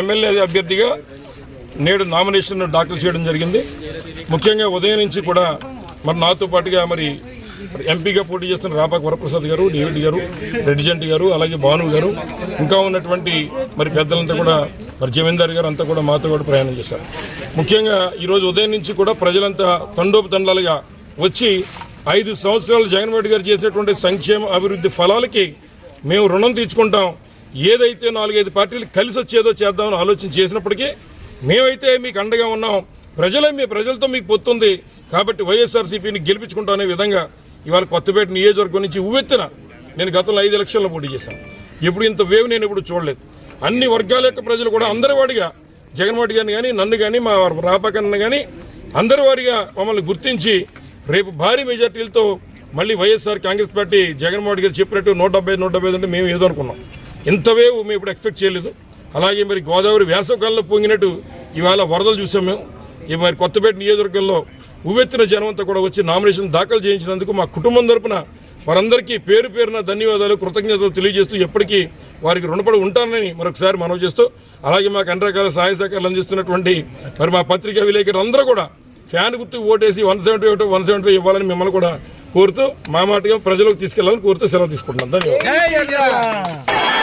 MLA అభ్యర్థిగా నేడు nomination దాఖలు చేయడం జరిగింది. ముఖ్యంగా ఉదయం నుంచి కూడా మరి నాతో పాటుగా మరి ఎంపీగా పోటీ చేస్తున్న రాపాక వరప్రసాద్ గారు, డేవిడ్ గారు, రెడ్డిజెంట్ గారు, అలాగే భాను గారు, ఇంకా ఉన్నటువంటి మరి పెద్దలంతా కూడా మరి జమీందార్ గారు అంతా కూడా మాతో కూడా ప్రయాణం చేశారు. ముఖ్యంగా ఈరోజు ఉదయం నుంచి కూడా ప్రజలంతా తండోపతండాలుగా వచ్చి 5 సంవత్సరాలు జగన్మోహన్ రెడ్డి గారు చేసినటువంటి సంక్షేమ అభివృద్ధి ఫలాలకి మేము రుణం తీర్చుకుంటాం, ఏదైతే 4-5 పార్టీలు కలిసి వచ్చేదో చేద్దామని ఆలోచన చేసినప్పటికీ మేమైతే మీకు అండగా ఉన్నాం, ప్రజలతో మీకు పొత్తుంది కాబట్టి వైఎస్ఆర్సీపీని గెలిపించుకుంటాం అనే విధంగా ఇవాళ కొత్తపేట నియోజకవర్గం నుంచి ఉవ్వెత్తున నేను గతంలో 5 ఎలక్షన్లో పోటీ చేశాను. ఎప్పుడు ఇంత వేవ్ నేను ఎప్పుడు చూడలేదు. అన్ని వర్గాల యొక్క ప్రజలు కూడా అందరి వాడిగా జగన్మోహన్ గారిని కానీ, నన్ను కానీ, మా రాపాకన్న కానీ అందరి వారిగా మమ్మల్ని గుర్తించి రేపు భారీ మెజార్టీలతో మళ్ళీ వైఎస్ఆర్ కాంగ్రెస్ పార్టీ జగన్మోహన్ గారు చెప్పినట్టు 175 అంటే మేము ఏదో అనుకున్నాం. ఇంత వేవ్ మేము ఇప్పుడు ఎక్స్పెక్ట్ చేయలేదు. అలాగే మరి గోదావరి వేసవకాలంలో పొంగినట్టు ఇవాళ వరదలు చూసాం మేము. మరి కొత్తపేట నియోజకవర్గంలో ఉవ్వెత్తిన జనమంతా కూడా వచ్చి నామినేషన్ దాఖలు చేయించినందుకు మా కుటుంబం తరపున వారందరికీ పేరు పేరున ధన్యవాదాలు, కృతజ్ఞతలు తెలియజేస్తూ ఎప్పటికీ వారికి రుణపడి ఉంటానని మరొకసారి మనవి చేస్తూ, అలాగే మాకు అన్ని రకాల సహాయ సహకారాలు అందిస్తున్నటువంటి మరి మా పత్రికా విలేకరులు అందరూ కూడా ఫ్యాన్ గుర్తు ఓటేసి 175 ఇవ్వాలని మిమ్మల్ని కూడా కోరుతూ మా మాటగా ప్రజలకు తీసుకెళ్లాలని కోరుతూ సెలవు తీసుకుంటున్నాం. ధన్యవాదాలు.